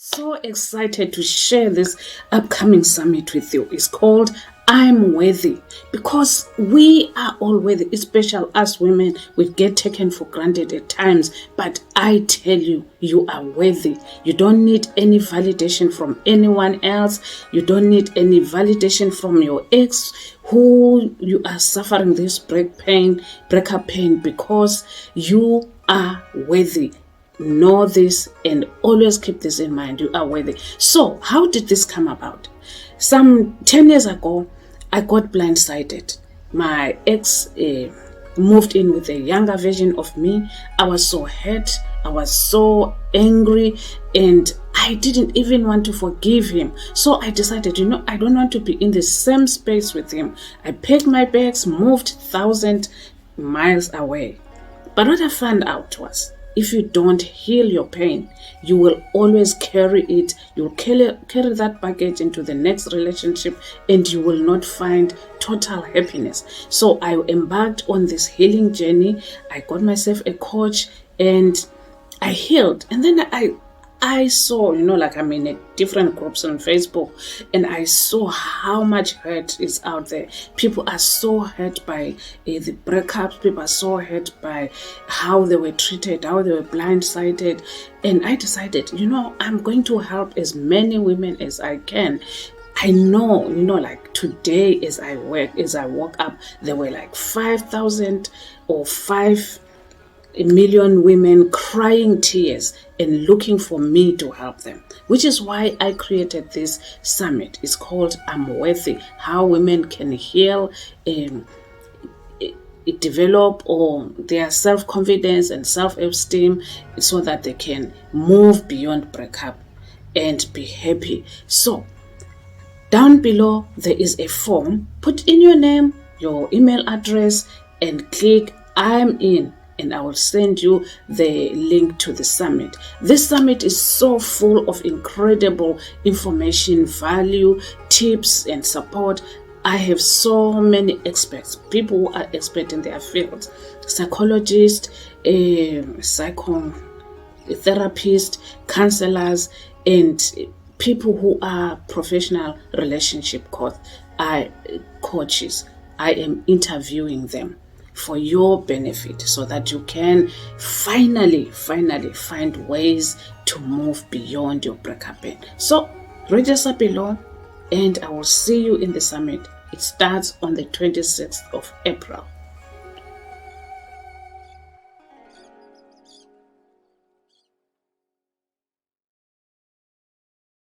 So excited to share this upcoming summit with you. It's called I'm Worthy, because we are all worthy, especially us women. We get taken for granted at times, but I tell you, you are worthy. You don't need any validation from anyone else. You don't need any validation from your ex who you are suffering this breakup pain, because you are worthy. Know this and always keep this in mind. You are worthy. So how did this come about? Some 10 years ago, I got blindsided. My ex moved in with a younger version of me. I was so hurt. I was so angry, and I didn't even want to forgive him. So I decided, I don't want to be in the same space with him. I packed my bags, moved 1,000 miles away. But what I found out was, if you don't heal your pain, you will always carry it. You'll carry that baggage into the next relationship, and you will not find total happiness. So I embarked on this healing journey. I got myself a coach and I healed. And then I saw, like I'm in different groups on Facebook, and I saw how much hurt is out there. People are so hurt by the breakups. People are so hurt by how they were treated, how they were blindsided. And I decided, I'm going to help as many women as I can. I know, like today as I woke up, there were like 5,000 or 5 million women crying tears and looking for me to help them, which is why I created this summit. It's called I'm Worthy, how women can heal, develop or their self-confidence and self-esteem, so that they can move beyond breakup and be happy. So down below there is a form. Put in your name, your email address, and click I'm in, and I will send you the link to the summit. This summit is so full of incredible information, value, tips, and support. I have so many experts, people who are expert in their fields, psychologists, psychotherapists, counselors, and people who are professional relationship coaches. I am interviewing them for your benefit, so that you can finally find ways to move beyond your breakup pain. So register below, and I will see you in the summit. It starts on the 26th of April.